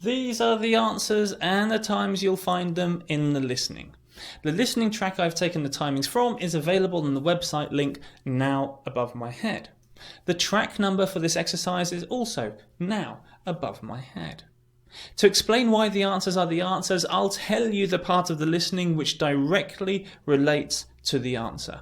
These are the answers and the times you'll find them in the listening. The listening track I've taken the timings from is available on the website link now above my head. The track number for this exercise is also now above my head. To explain why the answers are the answers, I'll tell you the part of the listening which directly relates to the answer.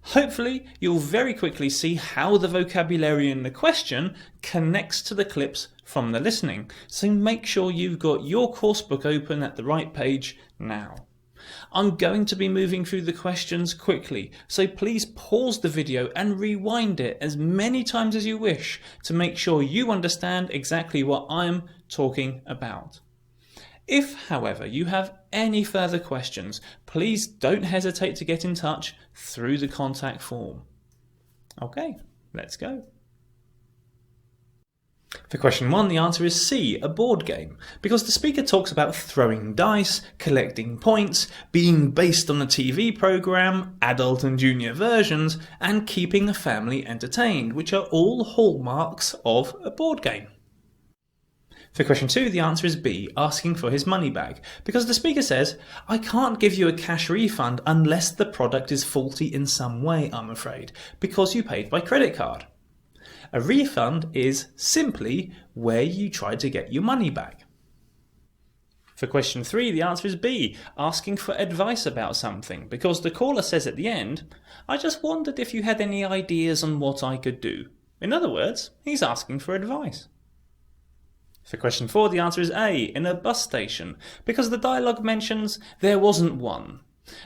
Hopefully, you'll very quickly see how the vocabulary in the question connects to the clips from the listening, so make sure you've got your course book open at the right page now. I'm going to be moving through the questions quickly, so please pause the video and rewind it as many times as you wish to make sure you understand exactly what I'm talking about. If, however, you have any further questions, please don't hesitate to get in touch through the contact form. Okay, let's go. For question 1, the answer is C, a board game, because the speaker talks about throwing dice, collecting points, being based on a TV programme, adult and junior versions, and keeping the family entertained, which are all hallmarks of a board game. For question 2, the answer is B, asking for his money back, because the speaker says, I can't give you a cash refund unless the product is faulty in some way, I'm afraid, because you paid by credit card. A refund is simply where you try to get your money back. For question 3, the answer is B, asking for advice about something, because the caller says at the end, I just wondered if you had any ideas on what I could do. In other words, he's asking for advice. For question 4, the answer is A, in a bus station, because the dialogue mentions there wasn't one.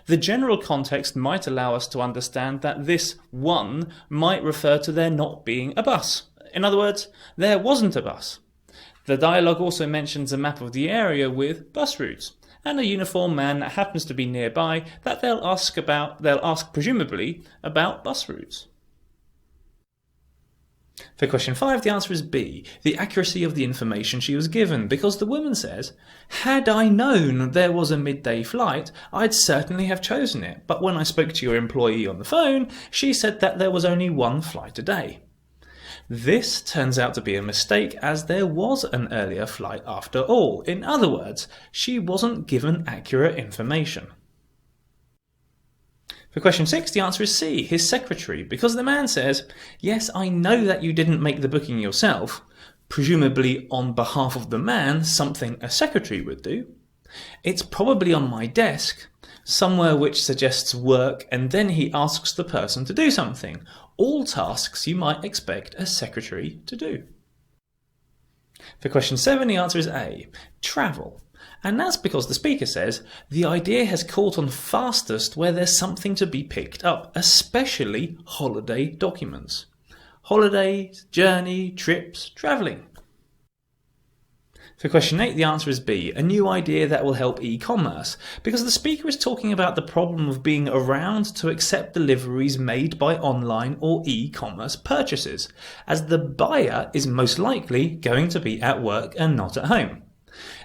The general context might allow us to understand that this one might refer to there not being a bus. In other words, there wasn't a bus. The dialogue also mentions a map of the area with bus routes, and a uniformed man that happens to be nearby that they'll ask presumably about bus routes. For question 5, the answer is B, the accuracy of the information she was given, because the woman says, had I known there was a midday flight, I'd certainly have chosen it, but when I spoke to your employee on the phone, she said that there was only one flight a day. This turns out to be a mistake, as there was an earlier flight after all. In other words, she wasn't given accurate information. For question 6, the answer is C, his secretary, because the man says, yes, I know that you didn't make the booking yourself, presumably on behalf of the man, something a secretary would do. It's probably on my desk, somewhere which suggests work, and then he asks the person to do something, all tasks you might expect a secretary to do. For question 7, the answer is A, travel. And that's because the speaker says, the idea has caught on fastest where there's something to be picked up, especially holiday documents. Holidays, journey, trips, travelling. For question 8, the answer is B, a new idea that will help e-commerce, because the speaker is talking about the problem of being around to accept deliveries made by online or e-commerce purchases, as the buyer is most likely going to be at work and not at home.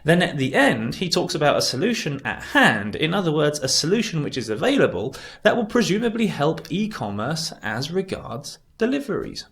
Then at the end, he talks about a solution at hand, in other words, a solution which is available that will presumably help e-commerce as regards deliveries.